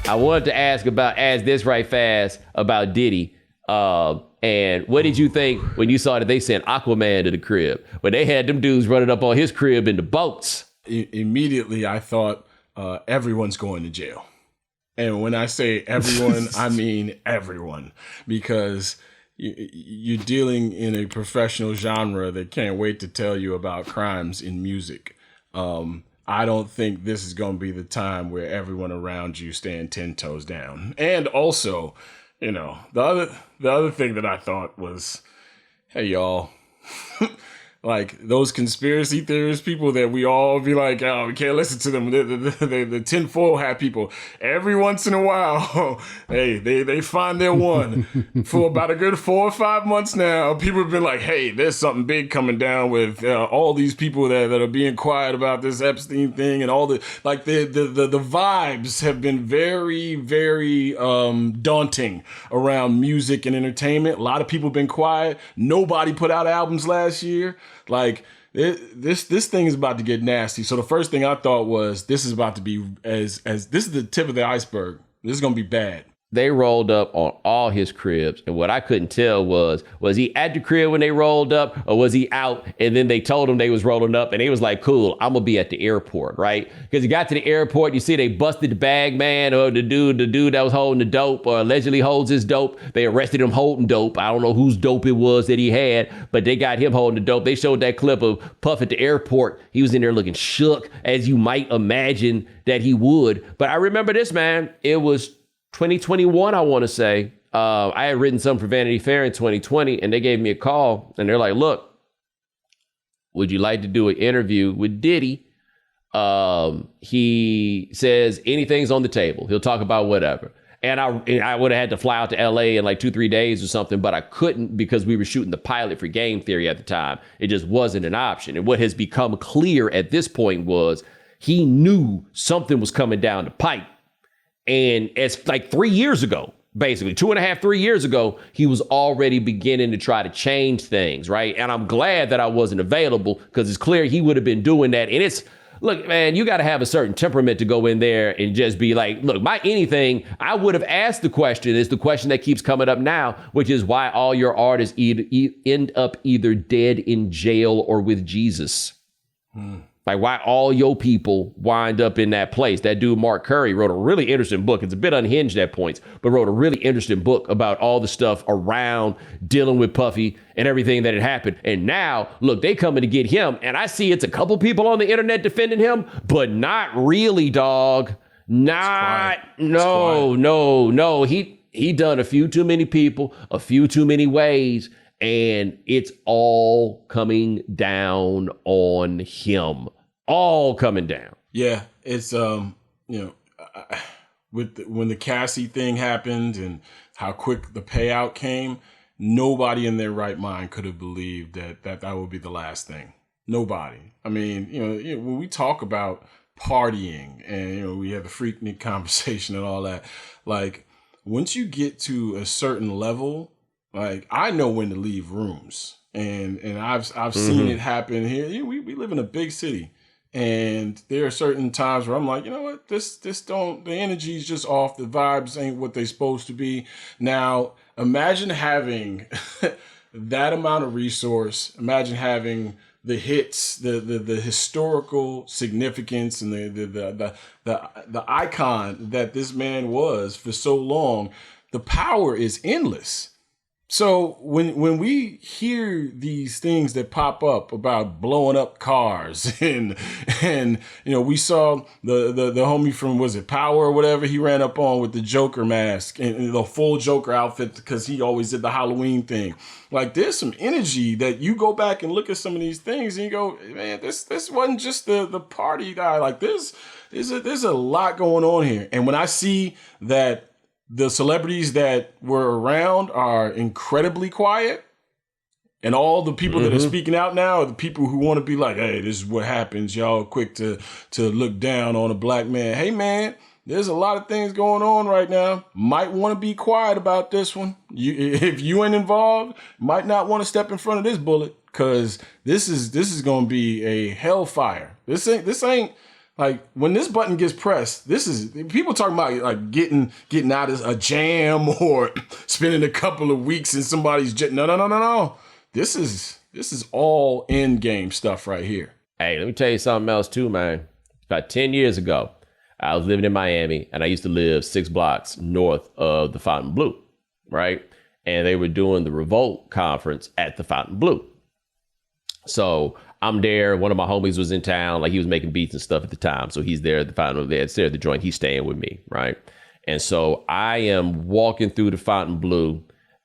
I wanted to ask this right fast about Diddy. And what did you think when you saw that they sent Aquaman to the crib? When they had them dudes running up on his crib in the boats. Immediately, I thought everyone's going to jail. And when I say everyone, I mean everyone. Because you're dealing in a professional genre that can't wait to tell you about crimes in music. I don't think this is going to be the time where everyone around you stand 10 toes down. And also, you know, the other thing that I thought was, hey, y'all, like those conspiracy theorist people that we all be like, oh, we can't listen to them. The tinfoil hat people. Every once in a while, hey, they find their one. For about a good 4 or 5 months now, people have been like, hey, there's something big coming down with all these people that are being quiet about this Epstein thing and all the vibes have been very, very daunting around music and entertainment. A lot of people have been quiet. Nobody put out albums last year. Like this thing is about to get nasty. So the first thing I thought was this is about to be as this is the tip of the iceberg. This is going to be bad. They rolled up on all his cribs. And what I couldn't tell was he at the crib when they rolled up or was he out? And then they told him they was rolling up and they was like, cool, I'm going to be at the airport, right? Because he got to the airport, you see they busted the bag man or the dude that was holding the dope or allegedly holds his dope. They arrested him holding dope. I don't know whose dope it was that he had, but they got him holding the dope. They showed that clip of Puff at the airport. He was in there looking shook, as you might imagine that he would. But I remember this, man. It was 2021, I want to say. I had written something for Vanity Fair in 2020, and they gave me a call, and they're like, look, would you like to do an interview with Diddy? He says anything's on the table. He'll talk about whatever. And I would have had to fly out to LA in like 2-3 days or something, but I couldn't because we were shooting the pilot for Game Theory at the time. It just wasn't an option. And what has become clear at this point was he knew something was coming down the pipe. And it's like 3 years ago, basically 2.5, 3 years ago, he was already beginning to try to change things, right? And I'm glad that I wasn't available because it's clear he would have been doing that. And it's, look, man, you got to have a certain temperament to go in there and just be like, look, anything, I would have asked the question, is the question that keeps coming up now, which is why all your artists end up either dead in jail or with Jesus. Like why all your people wind up in that place. That dude, Mark Curry, wrote a really interesting book. It's a bit unhinged at points, but wrote a really interesting book about all the stuff around dealing with Puffy and everything that had happened. And now, look, they coming to get him. And I see it's a couple people on the internet defending him, but not really, dog. No. He done a few too many people, a few too many ways. And it's all coming down on him. All coming down. Yeah, it's when the Cassie thing happened and how quick the payout came, nobody in their right mind could have believed that would be the last thing. Nobody. I mean, when we talk about partying and we have the Freaknik conversation and all that, like once you get to a certain level. Like I know when to leave rooms, and I've seen it happen here. We live in a big city, and there are certain times where I'm like, you know what, the energy's just off. The vibes ain't what they supposed to be. Now imagine having that amount of resource. Imagine having the hits, the historical significance, and the icon that this man was for so long. The power is endless. So when we hear these things that pop up about blowing up cars and we saw the homie from, was it Power or whatever, he ran up on with the Joker mask and the full Joker outfit because he always did the Halloween thing. Like there's some energy that you go back and look at some of these things and you go, man, this wasn't just the party guy. Like there's a lot going on here. And when I see that the celebrities that were around are incredibly quiet, and all the people that are speaking out now are the people who want to be like, hey, this is what happens. Y'all quick to look down on a black man. Hey, man, there's a lot of things going on right now. Might want to be quiet about this one. If you ain't involved, might not want to step in front of this bullet because this is going to be a hellfire. This ain't Like when this button gets pressed, this is people talking about like getting out of a jam or spending a couple of weeks in somebody's jet. No. This is all in game stuff right here. Hey, let me tell you something else too, man. About 10 years ago, I was living in Miami and I used to live 6 blocks north of the Fontainebleau, right? And they were doing the Revolt conference at the Fontainebleau. So I'm there. One of my homies was in town. Like he was making beats and stuff at the time. So he's there at the Fontainebleau. There at the joint. He's staying with me, right? And so I am walking through the Fontainebleau,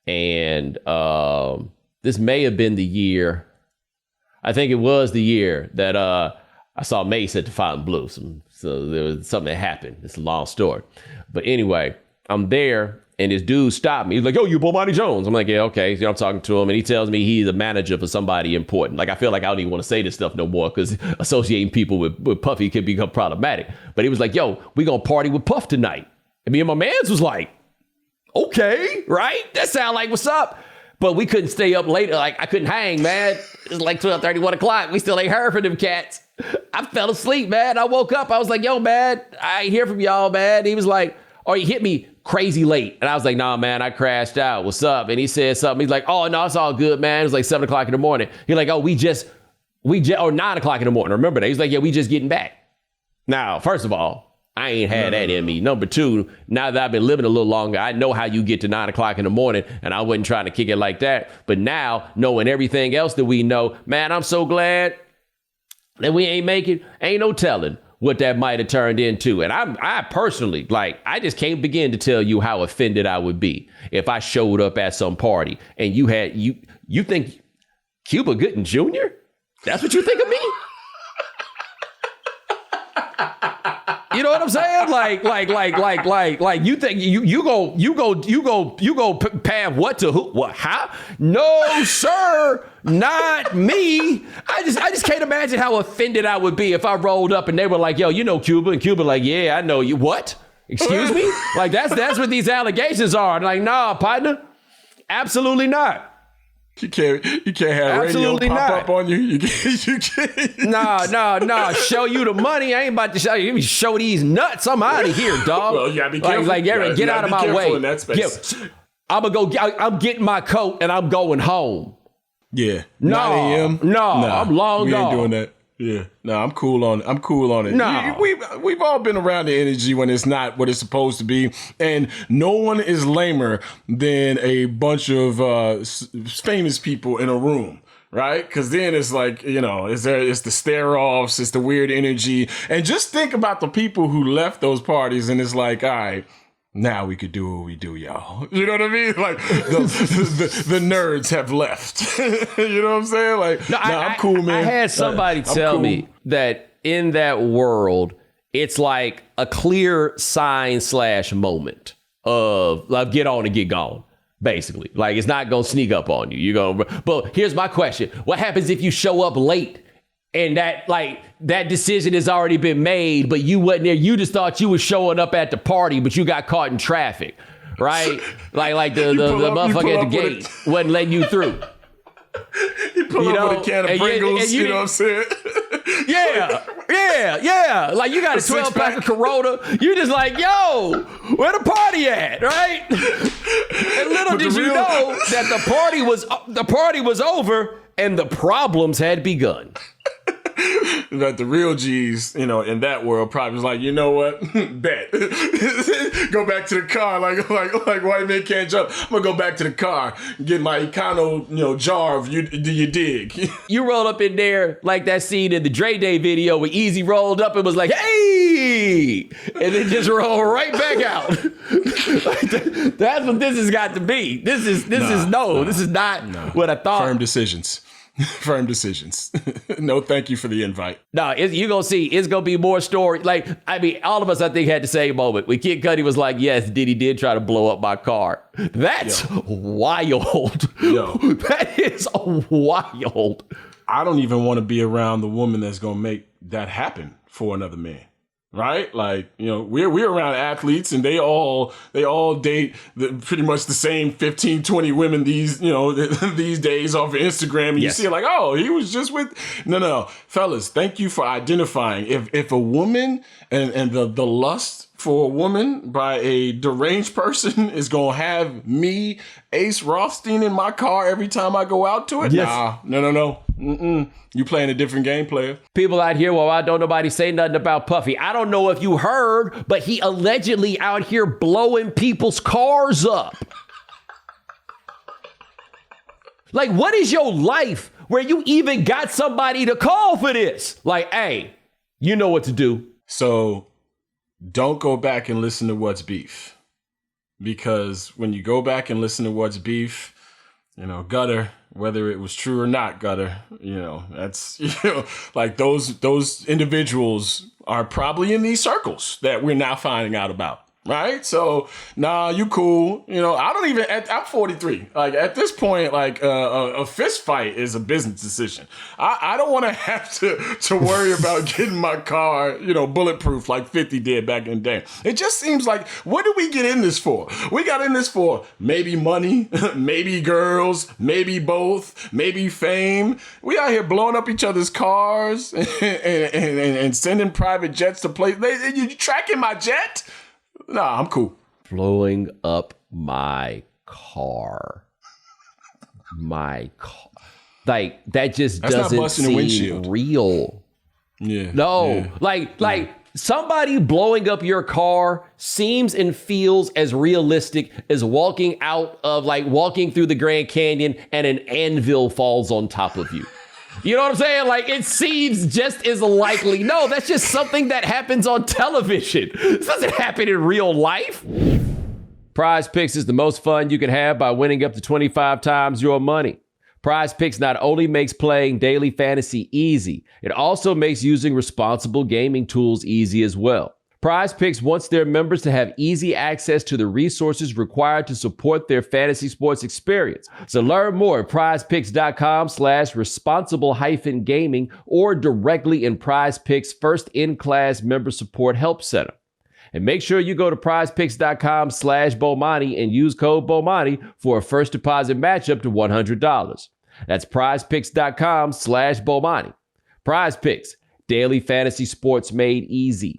and this may have been the year. I think it was the year that I saw Mace at the Fontainebleau. So there was something that happened. It's a long story. But anyway, I'm there. And this dude stopped me. He's like, yo, you Bomani Jones. I'm like, yeah, okay. So I'm talking to him, and he tells me he's a manager for somebody important. Like, I feel like I don't even want to say this stuff no more because associating people with Puffy can become problematic. But he was like, yo, we going to party with Puff tonight. And me and my mans was like, okay, right? That sound like what's up. But we couldn't stay up later. Like, I couldn't hang, man. It's like 12:30, 1 o'clock. We still ain't heard from them cats. I fell asleep, man. I woke up. I was like, yo, man, I ain't hear from y'all, man. He was like, oh, he hit me crazy late. And I was like, nah, man, I crashed out. What's up? And he said something. He's like, oh, no, it's all good, man. It was like 7 o'clock in the morning. He's like, oh, we just, or 9 o'clock in the morning. Remember that? He's like, yeah, we just getting back. Now, first of all, I ain't had that in me. Number two, now that I've been living a little longer, I know how you get to 9 o'clock in the morning, and I wasn't trying to kick it like that. But now, knowing everything else that we know, man, I'm so glad that we ain't making, ain't no telling what that might have turned into. And I personally, like, I just can't begin to tell you how offended I would be if I showed up at some party and you think Cuba Gooding Jr.? That's what you think of me? You know what I'm saying? Like you think you go past what to who? What? How? No, sir, not me. I just can't imagine how offended I would be if I rolled up and they were like, yo, you know Cuba, and Cuba like, yeah, I know you. What? Excuse me? Like that's what these allegations are. And like, nah, partner, absolutely not. You can't have absolutely radio pop not. up on you. You can't. Nah. Show you the money. I ain't about to show you. Let me show these nuts. I'm out of here, dog. Well, you gotta be careful. Get out of my way. In that space. I'm getting my coat and I'm going home. Yeah. No, 9 a.m. I'm long gone. We ain't doing that. Yeah. No, I'm cool on it. No. We've all been around the energy when it's not what it's supposed to be. And no one is lamer than a bunch of famous people in a room. Right? Because then it's like, it's the stare-offs, it's the weird energy. And just think about the people who left those parties and it's like, all right, now we could do what we do, y'all. You know what I mean? Like, the nerds have left. You know what I'm saying? Like, I'm cool, man. I had somebody tell me that in that world, it's like a clear sign / moment of like, get on and get gone. Basically, like it's not going to sneak up on you. You're going to, but here's my question. What happens if you show up late and that decision has already been made, but you wasn't there? You just thought you was showing up at the party, but you got caught in traffic, right? like the motherfucker at the gate wasn't letting you through. You pull up with a can of Pringles, you know what I'm saying? Yeah. Like you got a 12-pack of Corona. You just like, yo, where the party at, right? And little did you know that the party was over and the problems had begun. But the real G's, in that world probably was like, you know what? Bet. Go back to the car like white men can't jump. I'm gonna go back to the car, get my Econo, jar of you dig. You rolled up in there like that scene in the Dre Day video where Easy rolled up and was like, hey! And then just rolled right back out. That's what this has got to be. This is not what I thought. Firm decisions. No, thank you for the invite. No, you're going to see, it's going to be more story. Like, I mean, all of us, I think, had the same moment. When Kid Cudi was like, yes, Diddy did try to blow up my car. That's wild. Yo. That is wild. I don't even want to be around the woman that's going to make that happen for another man. right? Like, we're around athletes and they all date pretty much the same 15, 20 women these days off of Instagram. And Yes. you see it like, oh, he was just with, no. Fellas, thank you for identifying. If a woman and the lust for a woman by a deranged person is going to have me, Ace Rothstein, in my car every time I go out to it. Yes. Nah, no. You playing a different game, player. People out here, well, why don't nobody say nothing about Puffy? I don't know if you heard, but he allegedly out here blowing people's cars up. Like, what is your life where you even got somebody to call for this? Like, hey, you know what to do. So don't go back and listen to What's Beef. Because when you go back and listen to What's Beef, Gutter, whether it was true or not, Gutter, that's, like those individuals are probably in these circles that we're now finding out about. Right. So, nah, you cool. I don't even, I'm 43. Like at this point, like a fist fight is a business decision. I don't want to have to worry about getting my car, bulletproof like 50 did back in the day. It just seems like, what did we get in this for? We got in this for maybe money, maybe girls, maybe both, maybe fame. We out here blowing up each other's cars and sending private jets to places. You tracking my jet? Nah, I'm cool. Blowing up my car. Like, that just That's not doesn't busting a seem windshield. real. Yeah. No. Yeah. Like somebody blowing up your car seems and feels as realistic as walking through the Grand Canyon and an anvil falls on top of you. You know what I'm saying? Like, it seems just as likely. No, that's just something that happens on television. This doesn't happen in real life. PrizePicks is the most fun you can have by winning up to 25 times your money. PrizePicks not only makes playing daily fantasy easy, it also makes using responsible gaming tools easy as well. PrizePicks wants their members to have easy access to the resources required to support their fantasy sports experience. So learn more at prizepicks.com/responsible-gaming or directly in PrizePicks' first in-class member support help center. And make sure you go to prizepicks.com/Bomani and use code Bomani for a first deposit match up to $100. That's prizepicks.com/Bomani. PrizePicks, daily fantasy sports made easy.